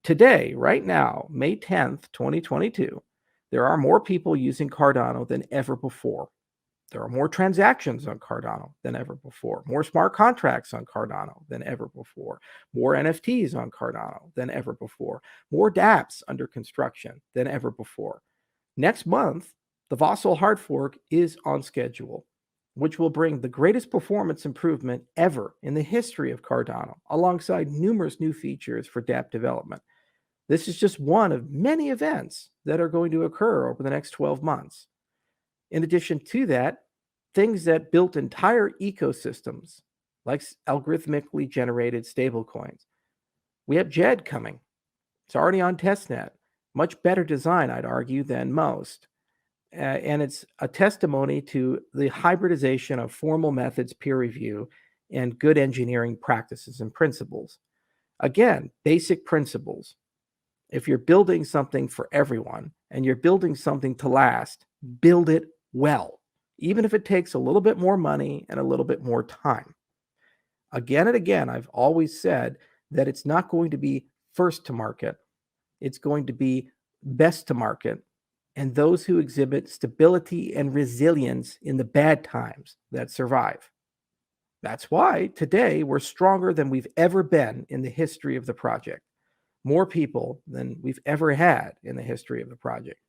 Today, right now, May 10th, 2022, there are more people using Cardano than ever before. There are more transactions on Cardano than ever before, more smart contracts on Cardano than ever before, more NFTs on Cardano than ever before, more dApps under construction than ever before. Next month, the Vossel hard fork is on schedule, which will bring the greatest performance improvement ever in the history of Cardano, alongside numerous new features for dApp development. This is just one of many events that are going to occur over the next 12 months. In addition to that, things that built entire ecosystems, like algorithmically generated stablecoins. We have JED coming. It's already on testnet. Much better design, I'd argue, than most. And it's a testimony to the hybridization of formal methods, peer review, and good engineering practices and principles. Again, basic principles. If you're building something for everyone and you're building something to last, build it well, even if it takes a little bit more money and a little bit more time. Again and again, I've always said that it's not going to be first to market. It's going to be best to market, and those who exhibit stability and resilience in the bad times that survive. That's why today we're stronger than we've ever been in the history of the project. More people than we've ever had in the history of the project.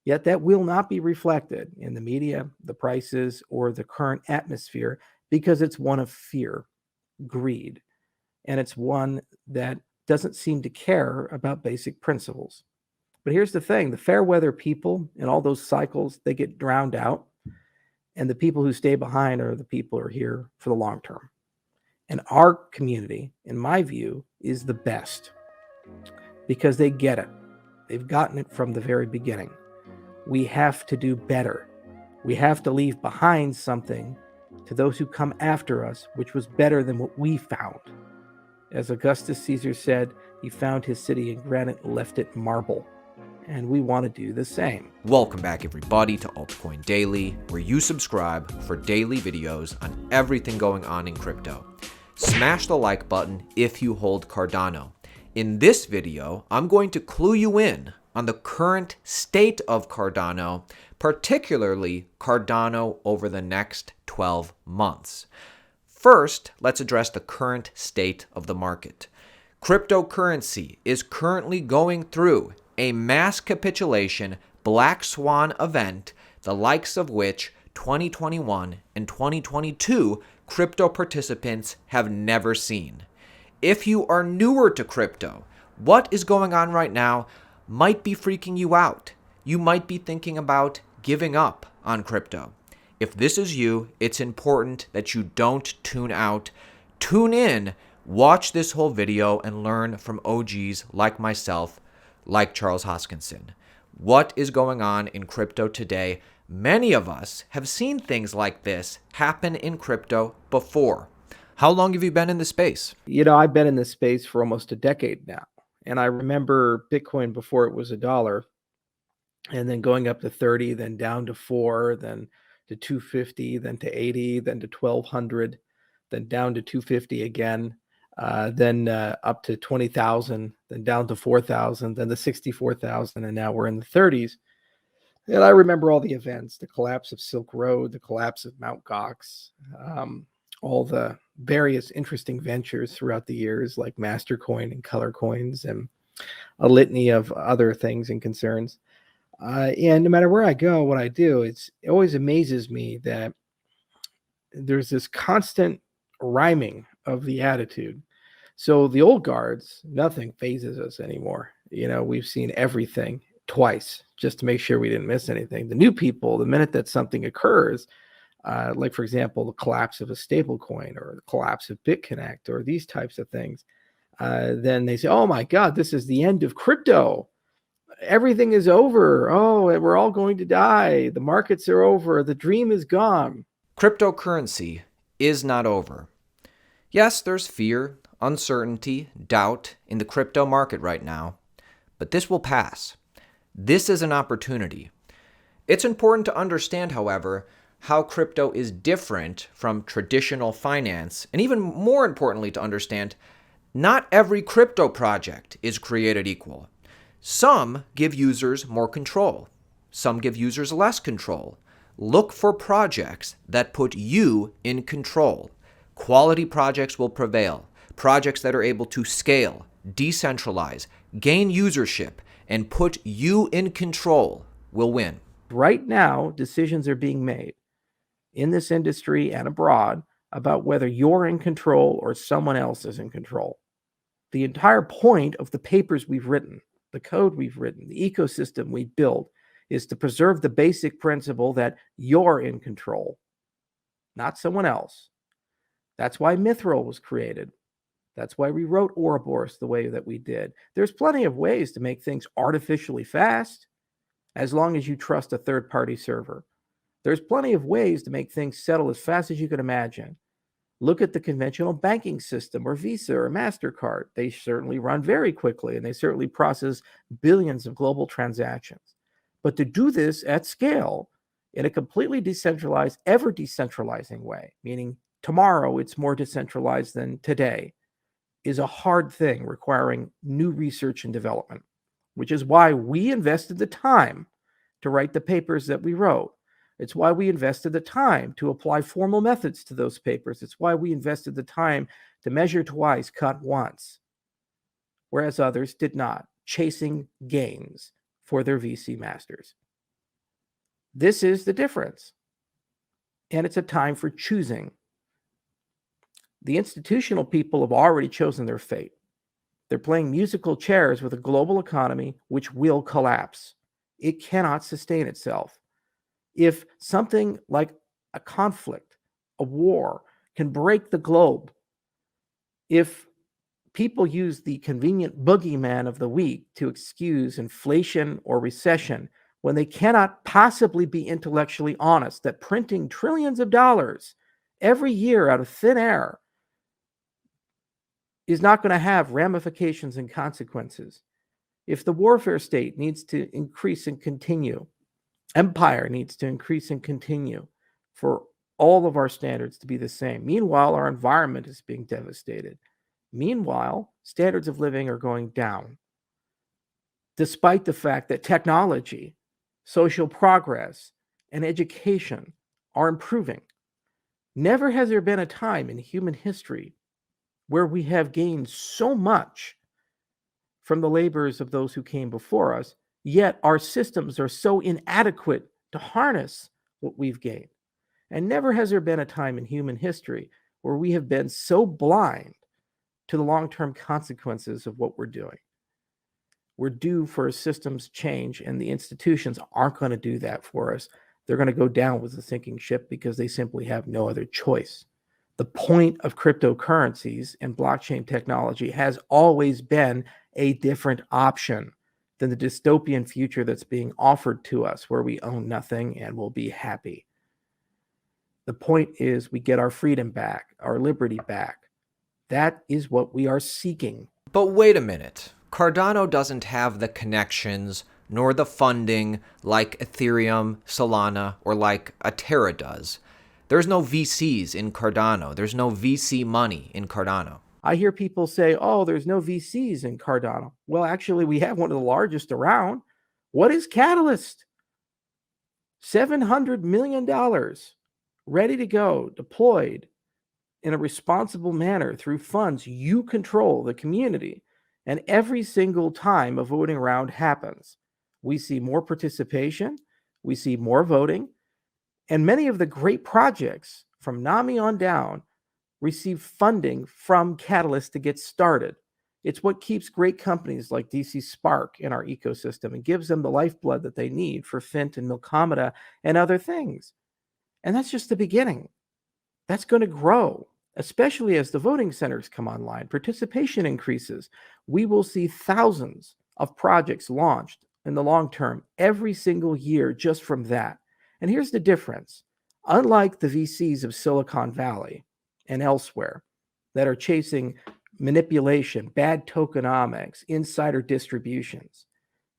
Yet that will not be reflected in the media, the prices, or the current atmosphere because it's one of fear, greed, and it's one that doesn't seem to care about basic principles. But here's the thing, the fair weather people in all those cycles, they get drowned out. And the people who stay behind are the people who are here for the long term. And our community, in my view, is the best because they get it. They've gotten it from the very beginning. We have to do better. We have to leave behind something to those who come after us, which was better than what we found. As Augustus Caesar said, he found his city in granite and left it marble. And we want to do the same. Welcome back, everybody, to Altcoin Daily, where you subscribe for daily videos on everything going on in crypto. Smash the like button if you hold Cardano. In this video, I'm going to clue you in on the current state of Cardano, particularly Cardano over the next 12 months. First, let's address the current state of the market. Cryptocurrency is currently going through a mass capitulation black swan event, the likes of which 2021 and 2022 crypto participants have never seen. If you are newer to crypto, what is going on right now might be freaking you out. You might be thinking about giving up on crypto. If this is you, it's important that you don't tune out. Tune in, watch this whole video, and learn from OGs like myself, like Charles Hoskinson. What is going on in crypto today? Many of us have seen things like this happen in crypto before. How long have you been in the space? I've been in this space for almost a decade now. And I remember Bitcoin before it was $1, and then going up to 30, then down to 4, then to 250, then to 80, then to 1200, then down to 250 again. Then up to 20,000, then down to 4,000, then to 64,000, and now we're in the 30s. And I remember all the events, the collapse of Silk Road, the collapse of Mt. Gox, all the various interesting ventures throughout the years like Mastercoin and Color Coins and a litany of other things and concerns. And no matter where I go, what I do, it always amazes me that there's this constant rhyming of the attitude. So the old guards, nothing phases us anymore. We've seen everything twice just to make sure we didn't miss anything. The new people, the minute that something occurs, like, for example, the collapse of a stable coin or the collapse of BitConnect or these types of things, then they say, oh, my God, this is the end of crypto. Everything is over. Oh, we're all going to die. The markets are over. The dream is gone. Cryptocurrency is not over. Yes, there's fear, uncertainty, doubt in the crypto market right now, but this will pass. This is an opportunity. It's important to understand, however, how crypto is different from traditional finance, and even more importantly to understand Not every crypto project is created equal. Some give users more control. Some give users less control. Look for projects that put you in control. Quality projects will prevail. Projects that are able to scale, decentralize, gain usership, and put you in control will win. Right now, decisions are being made in this industry and abroad about whether you're in control or someone else is in control. The entire point of the papers we've written, the code we've written, the ecosystem we built is to preserve the basic principle that you're in control, not someone else. That's why Mithril was created. That's why we wrote Ouroboros the way that we did. There's plenty of ways to make things artificially fast, as long as you trust a third-party server. There's plenty of ways to make things settle as fast as you can imagine. Look at the conventional banking system or Visa or MasterCard. They certainly run very quickly and they certainly process billions of global transactions. But to do this at scale in a completely decentralized, ever decentralizing way, meaning tomorrow it's more decentralized than today, is a hard thing requiring new research and development, which is why we invested the time to write the papers that we wrote. It's why we invested the time to apply formal methods to those papers. It's why we invested the time to measure twice, cut once, whereas others did not, chasing gains for their VC masters. This is the difference. And it's a time for choosing. The institutional people have already chosen their fate. They're playing musical chairs with a global economy which will collapse. It cannot sustain itself. If something like a conflict, a war, can break the globe, if people use the convenient boogeyman of the week to excuse inflation or recession when they cannot possibly be intellectually honest that printing trillions of dollars every year out of thin air is not going to have ramifications and consequences. If the warfare state needs to increase and continue, empire needs to increase and continue for all of our standards to be the same. Meanwhile, our environment is being devastated. Meanwhile, standards of living are going down, despite the fact that technology, social progress, and education are improving. Never has there been a time in human history where we have gained so much from the labors of those who came before us, yet our systems are so inadequate to harness what we've gained. And never has there been a time in human history where we have been so blind to the long-term consequences of what we're doing. We're due for a systems change, and the institutions aren't going to do that for us. They're going to go down with the sinking ship because they simply have no other choice. The point of cryptocurrencies and blockchain technology has always been a different option than the dystopian future that's being offered to us, where we own nothing and will be happy. The point is we get our freedom back, our liberty back. That is what we are seeking. But wait a minute. Cardano doesn't have the connections nor the funding like Ethereum, Solana, or like a Terra does. There's no VCs in Cardano. There's no VC money in Cardano. I hear people say, oh, there's no VCs in Cardano. Well, actually, we have one of the largest around. What is Catalyst? $700 million ready to go, deployed in a responsible manner through funds you control, the community. And every single time a voting round happens, we see more participation, we see more voting, and many of the great projects from NAMI on down receive funding from Catalyst to get started. It's what keeps great companies like DC Spark in our ecosystem and gives them the lifeblood that they need for Fint and Milkomeda and other things. And that's just the beginning. That's going to grow, especially as the voting centers come online. Participation increases. We will see thousands of projects launched in the long term every single year just from that. And here's the difference. Unlike the VCs of Silicon Valley and elsewhere that are chasing manipulation, bad tokenomics, insider distributions,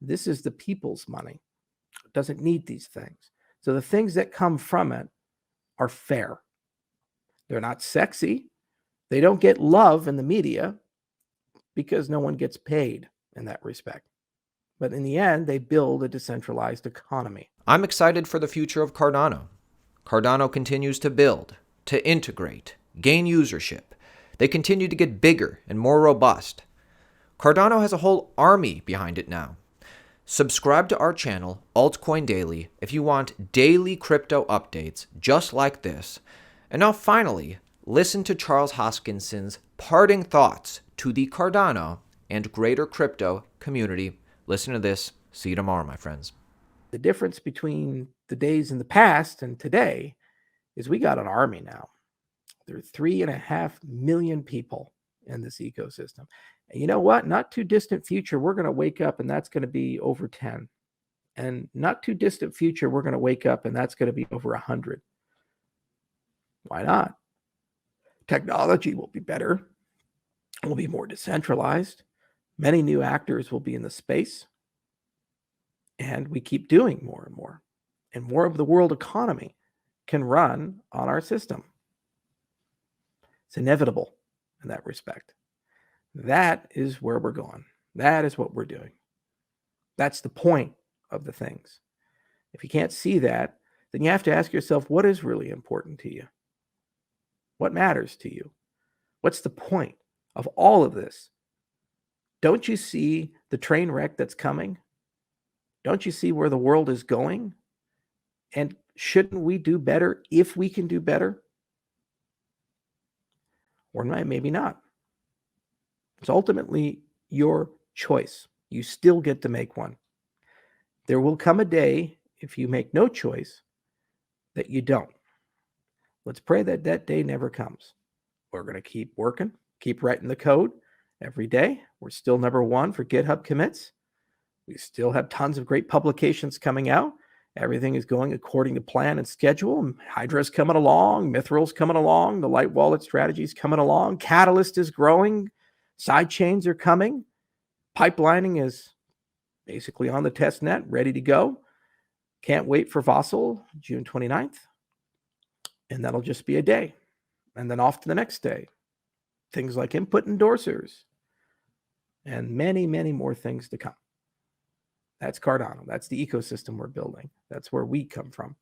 this is the people's money. It doesn't need these things. So the things that come from it are fair. They're not sexy. They don't get love in the media. because no one gets paid in that respect. But in the end, they build a decentralized economy. I'm excited for the future of Cardano. Cardano continues to build, to integrate, gain usership. They continue to get bigger and more robust. Cardano has a whole army behind it now. Subscribe to our channel, Altcoin Daily, if you want daily crypto updates just like this. And now finally, listen to Charles Hoskinson's parting thoughts to the Cardano and greater crypto community. Listen to this. See you tomorrow, my friends. The difference between the days in the past and today is we got an army now. There are 3.5 million people in this ecosystem. And you know what? Not too distant future, we're going to wake up and that's going to be over 10. And not too distant future, we're going to wake up and that's going to be over 100. Why not? Technology will be better. It will be more decentralized. Many new actors will be in the space. And we keep doing more and more. And more of the world economy can run on our system. It's inevitable in that respect. That is where we're going. That is what we're doing. That's the point of the things. If you can't see that, then you have to ask yourself, what is really important to you? What matters to you? What's the point of all of this? Don't you see the train wreck that's coming? Don't you see where the world is going? And shouldn't we do better if we can do better? Or maybe not. It's ultimately your choice. You still get to make one. There will come a day, if you make no choice, that you don't. Let's pray that that day never comes. We're going to keep working, keep writing the code every day. We're still #1 for GitHub commits. We still have tons of great publications coming out. Everything is going according to plan and schedule. Hydra's coming along. Mithril's coming along. The Light Wallet strategy is coming along. Catalyst is growing. Side chains are coming. Pipelining is basically on the test net, ready to go. Can't wait for Vassal, June 29th. And that'll just be a day. And then off to the next day. Things like input endorsers. And many, many more things to come. That's Cardano. That's the ecosystem we're building. That's where we come from.